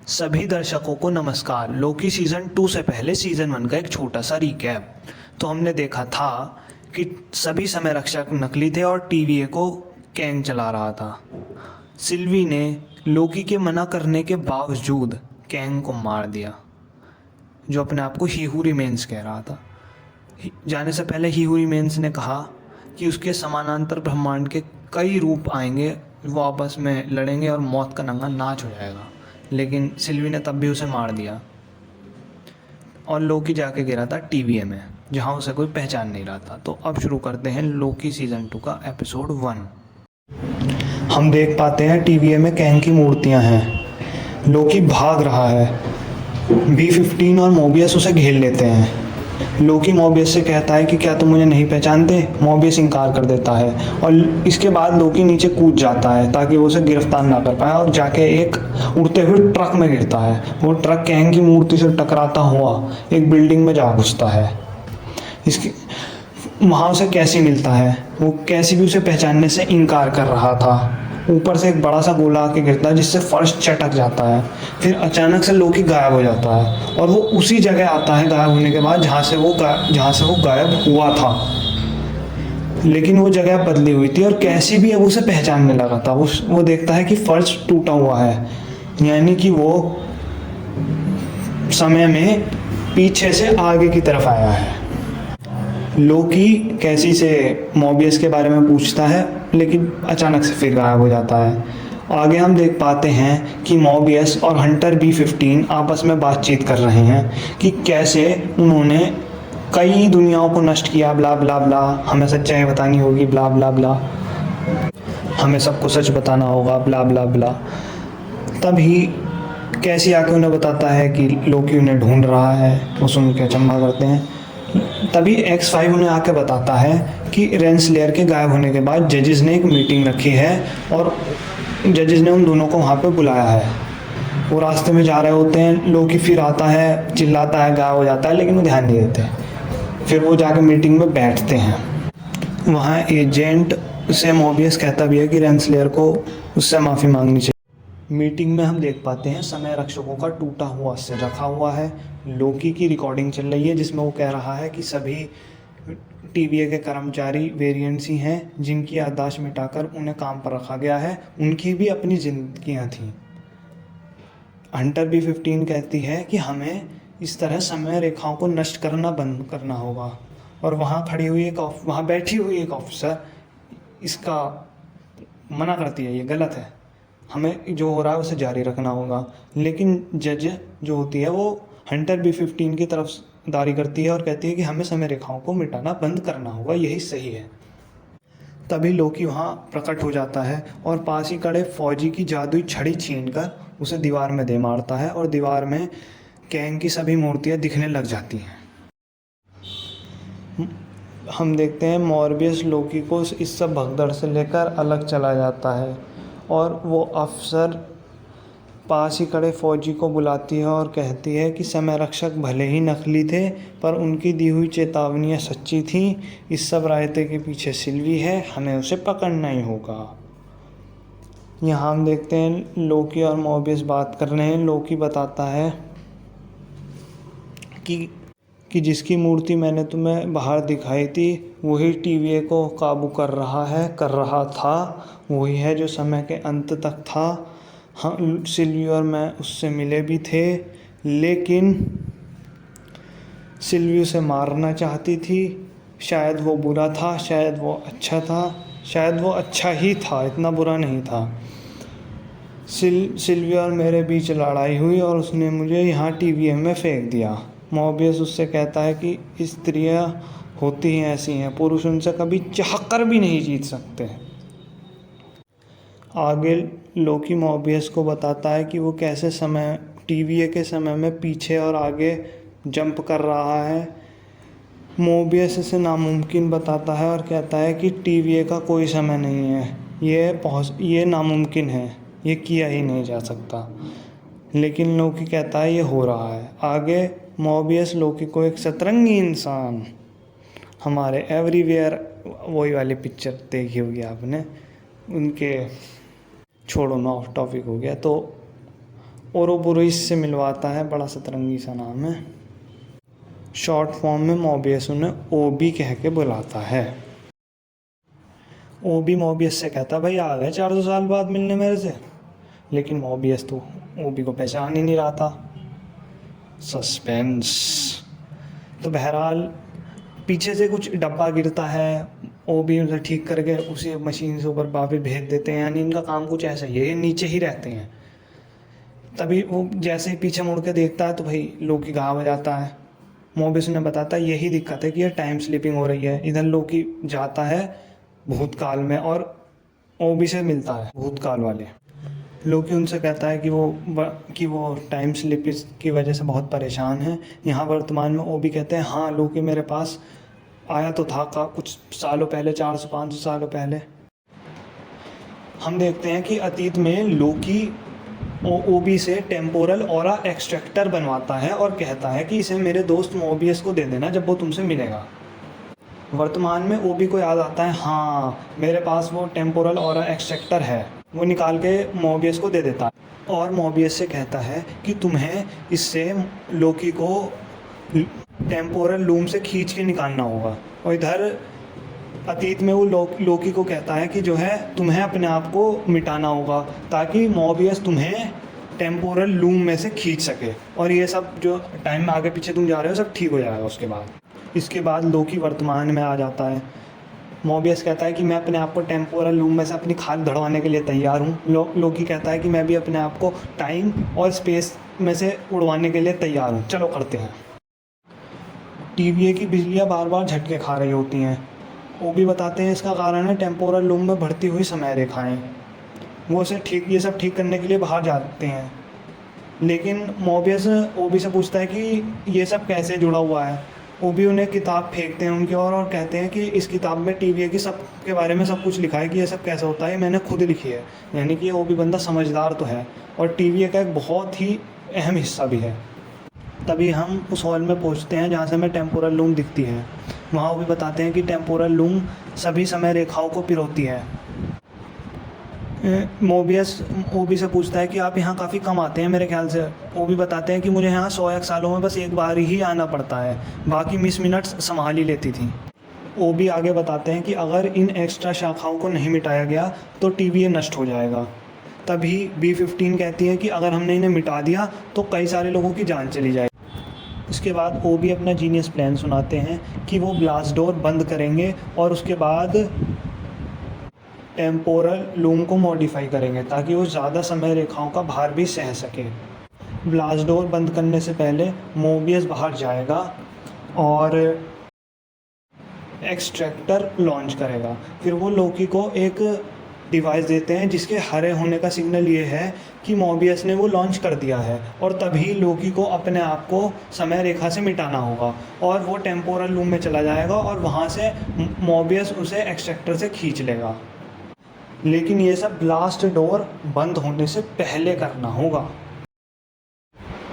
सभी दर्शकों को नमस्कार। लोकी सीज़न 2 से पहले सीज़न 1 का एक छोटा सा रिकैप। तो हमने देखा था कि सभी समय रक्षक नकली थे और टीवीए को कैंग चला रहा था। सिल्वी ने लोकी के मना करने के बावजूद कैंग को मार दिया, जो अपने आप को ही हू रिमेन्स कह रहा था। जाने से पहले ही हू रिमेन्स ने कहा कि उसके समानांतर ब्रह्मांड के कई रूप आएंगे, वो आपस में लड़ेंगे और मौत का नंगा नाच हो जाएगा। लेकिन सिल्वी ने तब भी उसे मार दिया और लोकी जाके गिरा था टीवीए में, जहाँ उसे कोई पहचान नहीं रहा था। तो अब शुरू करते हैं लोकी सीज़न 2 का एपिसोड 1। हम देख पाते हैं टीवीए में कैंग की मूर्तियाँ हैं। लोकी भाग रहा है। B-15 और मोबियस उसे घेर लेते हैं। लोकी मोबियस से कहता है कि क्या तुम मुझे नहीं पहचानते। मोबियस इनकार कर देता है और इसके बाद लोकी नीचे कूद जाता है ताकि वो उसे गिरफ्तार ना कर पाए और जाके एक उड़ते हुए ट्रक में गिरता है। वो ट्रक कैंग की मूर्ति से टकराता हुआ एक बिल्डिंग में जा घुसता है। इसकी वहाँ उसे कैसी मिलता है। वो कैसी भी उसे पहचानने से इनकार कर रहा था। ऊपर से एक बड़ा सा गोला आके गिरता है जिससे फर्श चटक जाता है। फिर अचानक से लोकी गायब हो जाता है और वो उसी जगह आता है गायब होने के बाद जहाँ से वो गायब हुआ था। लेकिन वो जगह बदली हुई थी और कैसी भी अब उसे पहचानने लगा था। वो देखता है कि फर्श टूटा हुआ है, यानी कि वो समय में पीछे से आगे की तरफ आया है। लोकी कैसी से मोबियस के बारे में पूछता है, लेकिन अचानक से फिर गायब हो जाता है। आगे हम देख पाते हैं कि मोबियस और हंटर B-15 आपस में बातचीत कर रहे हैं कि कैसे उन्होंने कई दुनियाओं को नष्ट किया, ब्ला ब्ला ब्ला, हमें सच्चाई बतानी होगी, ब्ला ब्ला ब्ला, हमें सबको सच बताना होगा, ब्ला ब्ला ब्ला। तभी कैसी आके उन्हें बताता है कि लोकी उन्हें ढूंढ रहा है। वो सुन के अचंभा करते हैं। तभी X5 उन्हें आके बताता है कि रेंसलेयर के गायब होने के बाद जजेस ने एक मीटिंग रखी है और जजेस ने उन दोनों को वहाँ पे बुलाया है। वो रास्ते में जा रहे होते हैं। लोकी फिर आता है, चिल्लाता है, गायब हो जाता है, लेकिन वो ध्यान नहीं देते। फिर वो जाके मीटिंग में बैठते हैं। वहाँ एजेंट से मोबियस कहता भी है कि रेंसलेयर को उससे माफ़ी मांगनी चाहिए। मीटिंग में हम देख पाते हैं समय रक्षकों का टूटा हुआ सिर रखा हुआ है। लोकी की रिकॉर्डिंग चल रही है जिसमें वो कह रहा है कि सभी टीवीए के कर्मचारी वेरिएंट्स ही हैं जिनकी याददाश्त मिटाकर उन्हें काम पर रखा गया है। उनकी भी अपनी जिंदगियां थीं। हंटर B-15 कहती है कि हमें इस तरह समय रेखाओं को नष्ट करना बंद करना होगा। और वहाँ बैठी हुई एक ऑफिसर इसका मना करती है, ये गलत है, हमें जो हो रहा है उसे जारी रखना होगा। लेकिन जज जो होती है वो हंटर B-15 की तरफ दारी करती है और कहती है कि हमें समय रेखाओं को मिटाना बंद करना होगा, यही सही है। तभी लोकी वहाँ प्रकट हो जाता है और पास ही खड़े फौजी की जादुई छड़ी छीनकर उसे दीवार में दे मारता है और दीवार में कैंग की सभी मूर्तियाँ दिखने लग जाती हैं। हम देखते हैं मोरबियस लोकी को इस सब भगदड़ से लेकर अलग चला जाता है और वो अफसर पास ही खड़े फौजी को बुलाती है और कहती है कि समय रक्षक भले ही नकली थे पर उनकी दी हुई चेतावनियाँ सच्ची थीं। इस सब रायते के पीछे सिल्वी है, हमें उसे पकड़ना ही होगा। यहाँ हम देखते हैं लोकी और मोबियस बात कर रहे हैं। लोकी बताता है कि जिसकी मूर्ति मैंने तुम्हें बाहर दिखाई थी वही टीवीए को काबू कर रहा था, वही है जो समय के अंत तक था। हम सिल्वी और मैं उससे मिले भी थे, लेकिन सिल्वी उसे मारना चाहती थी। शायद वो बुरा था, शायद वो अच्छा था, शायद वो अच्छा ही था, इतना बुरा नहीं था। सिल्वी और मेरे बीच लड़ाई हुई और उसने मुझे यहाँ टीवीए में फेंक दिया। मोबियस उससे कहता है कि स्त्रियाँ होती हैं ऐसी हैं, पुरुष उनसे कभी चाहकर भी नहीं जीत सकते। आगे लोकी मोबियस को बताता है कि वो कैसे टीवीए के समय में पीछे और आगे जंप कर रहा है। मोबियस इसे नामुमकिन बताता है और कहता है कि टीवीए का कोई समय नहीं है, ये नामुमकिन है, ये किया ही नहीं जा सकता। लेकिन लोकी कहता है ये हो रहा है। आगे मोबियस लोकी को एक सतरंगी इंसान, हमारे एवरीवेयर वही वाली पिक्चर देखी होगी आपने, उनके, छोड़ो ना, ऑफ टॉपिक हो गया। तो ओरोबोरोस से मिलवाता है, बड़ा सतरंगी सा नाम है। शॉर्ट फॉर्म में मोबियस उन्हें ओबी कह के बुलाता है। ओबी मोबियस से कहता भाई आ गए 400 साल बाद मिलने मेरे से, लेकिन मोबियस तो ओबी को पहचान ही नहीं रहा था। सस्पेंस। तो बहरहाल पीछे से कुछ डब्बा गिरता है, ओबी उसे ठीक करके उसी मशीन से ऊपर वापस भेज देते हैं। यानी इनका काम कुछ ऐसा ही है, ये नीचे ही रहते हैं। तभी वो जैसे ही पीछे मुड़ के देखता है तो भाई लोकी गायब हो जाता है। मोबियस ने बताता है यही दिक्कत है कि ये टाइम स्लिपिंग हो रही है। इधर लोकी जाता है भूतकाल में और ओबी से मिलता है भूतकाल वाले। लोकी उनसे कहता है कि वो टाइम स्लिप की वजह से बहुत परेशान है। यहाँ वर्तमान में ओबी कहते हैं हाँ लोकी मेरे पास आया तो था कुछ सालों पहले, 400-500 सालों पहले। हम देखते हैं कि अतीत में लोकी ओबी से टेम्पोरल ऑरा एक्सट्रैक्टर बनवाता है और कहता है कि इसे मेरे दोस्त मोबियस को दे देना जब वो तुमसे मिलेगा। वर्तमान में ओबी को याद आता है हाँ मेरे पास वो टेम्पोरल ऑरा एक्सट्रैक्टर है। वो निकाल के मोबियस को दे देता है और मोबियस से कहता है कि तुम्हें इससे लोकी को टेम्पोरल लूम से खींच के निकालना होगा। और इधर अतीत में वो लोकी को कहता है कि जो है तुम्हें अपने आप को मिटाना होगा ताकि मोबियस तुम्हें टेम्पोरल लूम में से खींच सके, और ये सब जो टाइम में आगे पीछे तुम जा रहे हो सब ठीक हो जाएगा। इसके बाद लोकी वर्तमान में आ जाता है। मोबियस कहता है कि मैं अपने आप को टेम्पोरल लूम में से अपनी खाल धड़वाने के लिए तैयार हूँ। लोकी कहता है कि मैं भी अपने आप को टाइम और स्पेस में से उड़वाने के लिए तैयार हूँ, चलो करते हैं। टीवीए की बिजलियाँ बार बार झटके खा रही होती हैं। वो भी बताते हैं इसका कारण है टेम्पोरल लूम में बढ़ती हुई समय रेखाएं। वो उसे ये सब ठीक करने के लिए बाहर जाते हैं, लेकिन मोबियस ओबी से पूछता है कि ये सब कैसे जुड़ा हुआ है। ओबी उन्हें किताब फेंकते हैं उनकी ओर और कहते हैं कि इस किताब में टीवीए की सब के बारे में सब कुछ लिखा है कि ये सब कैसे होता है, मैंने खुद लिखी है। यानी कि ओबी बंदा समझदार तो है और टीवीए का एक बहुत ही अहम हिस्सा भी है। तभी हम उस हॉल में पहुंचते हैं जहाँ से हमें टेम्पोरल लूम दिखती है। वहाँ वो भी बताते हैं कि टेम्पोरल लूम सभी समय रेखाओं को पिरोती है। मोबियस ओबी से पूछता है कि आप यहाँ काफ़ी कम आते हैं मेरे ख्याल से। वो भी बताते हैं कि मुझे यहाँ 100 सालों में बस एक बार ही आना पड़ता है, बाकी मिस मिनट्स संभाल ही लेती थी। वो भी आगे बताते हैं कि अगर इन एक्स्ट्रा शाखाओं को नहीं मिटाया गया तो टीवीए नष्ट हो जाएगा। तभी B15 कहती है कि अगर हमने इन्हें मिटा दिया तो कई सारे लोगों की जान चली जाएगी। इसके बाद ओबी अपना जीनियस प्लान सुनाते हैं कि वो ब्लास्ट डोर बंद करेंगे और उसके बाद टेम्पोरल लूम को मॉडिफाई करेंगे ताकि वो ज़्यादा समय रेखाओं का भार भी सह सके। ब्लास्ट डोर बंद करने से पहले मोबियस बाहर जाएगा और एक्सट्रैक्टर लॉन्च करेगा। फिर वो लोकी को एक डिवाइस देते हैं जिसके हरे होने का सिग्नल ये है कि मोबियस ने वो लॉन्च कर दिया है, और तभी लोकी को अपने आप को समय रेखा से मिटाना होगा और वो टेम्पोरल लूम में चला जाएगा और वहाँ से मोबियस उसे एक्सट्रैक्टर से खींच लेगा। लेकिन ये सब ब्लास्ट डोर बंद होने से पहले करना होगा।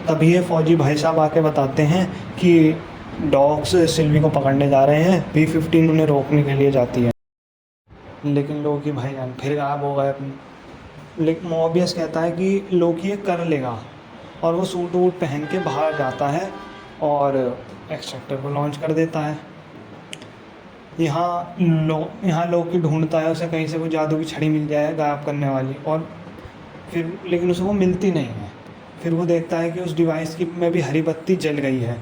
तभी ये फौजी भाई साहब आके बताते हैं कि डॉग्स सिल्वी को पकड़ने जा रहे हैं। B15 उन्हें रोकने के लिए जाती है, लेकिन लोकी भाईजान फिर गायब हो गए अपने। लेकिन मोबियस कहता है कि लोकी ये कर लेगा और वो सूट वूट पहन के बाहर जाता है और एक्सट्रैक्टर को लॉन्च कर देता है। यहाँ लोकी ढूंढता है उसे कहीं से वो जादू की छड़ी मिल जाए गायब करने वाली, और फिर लेकिन उसे वो मिलती नहीं है। फिर वो देखता है कि उस डिवाइस की में भी हरी बत्ती जल गई है।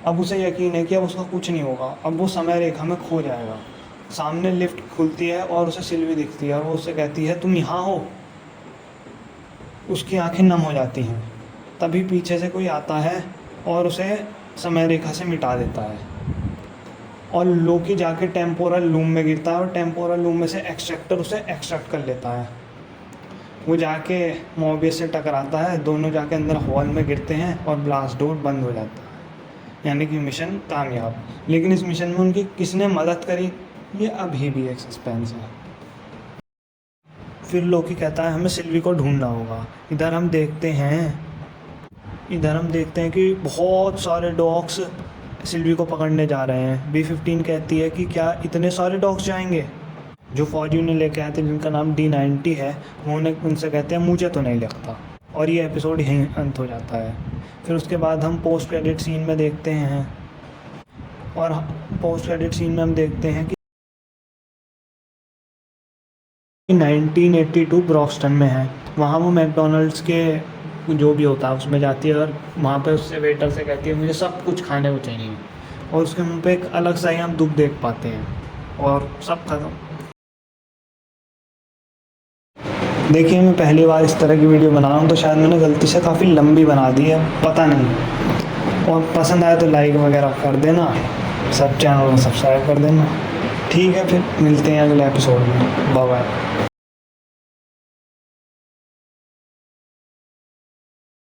अब उसे यकीन है कि अब उसका कुछ नहीं होगा, अब वो समय रेखा में खो जाएगा। सामने लिफ्ट खुलती है और उसे सिल्वी दिखती है और वो उससे कहती है तुम यहाँ हो। उसकी आंखें नम हो जाती हैं। तभी पीछे से कोई आता है और उसे समय रेखा से मिटा देता है और लोकी जाके टेम्पोरल लूम में गिरता है और टेम्पोरल लूम में से एक्सट्रैक्टर उसे एक्सट्रैक्ट कर लेता है। वो जाके मोबियस से टकराता है, दोनों जाके अंदर हॉल में गिरते हैं और ब्लास्ट डोर बंद हो जाता है। यानी कि मिशन कामयाब। लेकिन इस मिशन में उनकी किसने मदद करी, ये अभी भी एक सस्पेंस है। फिर लोकी कहता है हमें सिल्वी को ढूंढना होगा। इधर हम देखते हैं कि बहुत सारे डॉग्स सिल्वी को पकड़ने जा रहे हैं। B15 कहती है कि क्या इतने सारे डॉग्स जाएंगे। जो फौजी उन्हें लेके आए थे जिनका नाम D90 है, वो उनसे कहते हैं मुझे तो नहीं लगता। और ये एपिसोड यहीं अंत हो जाता है। फिर उसके बाद हम पोस्ट क्रेडिट सीन में देखते हैं, और पोस्ट क्रेडिट सीन में हम देखते हैं कि 1982 ब्रॉक्सटन में है। वहाँ वो मैकडोनल्ड्स के जो भी होता है उसमें जाती है, और वहाँ पे उससे वेटर से कहती है मुझे सब कुछ खाने को चाहिए, और उसके मुंह पे एक अलग सा ही हम दुख देख पाते हैं, और सब खत्म। देखिए, मैं पहली बार इस तरह की वीडियो बना रहा हूँ, तो शायद मैंने गलती से काफ़ी लंबी बना दी है, पता नहीं। और पसंद आए तो लाइक वगैरह कर देना, सब चैनल को सब्सक्राइब कर देना। ठीक है, फिर मिलते हैं अगले एपिसोड में। Bye bye.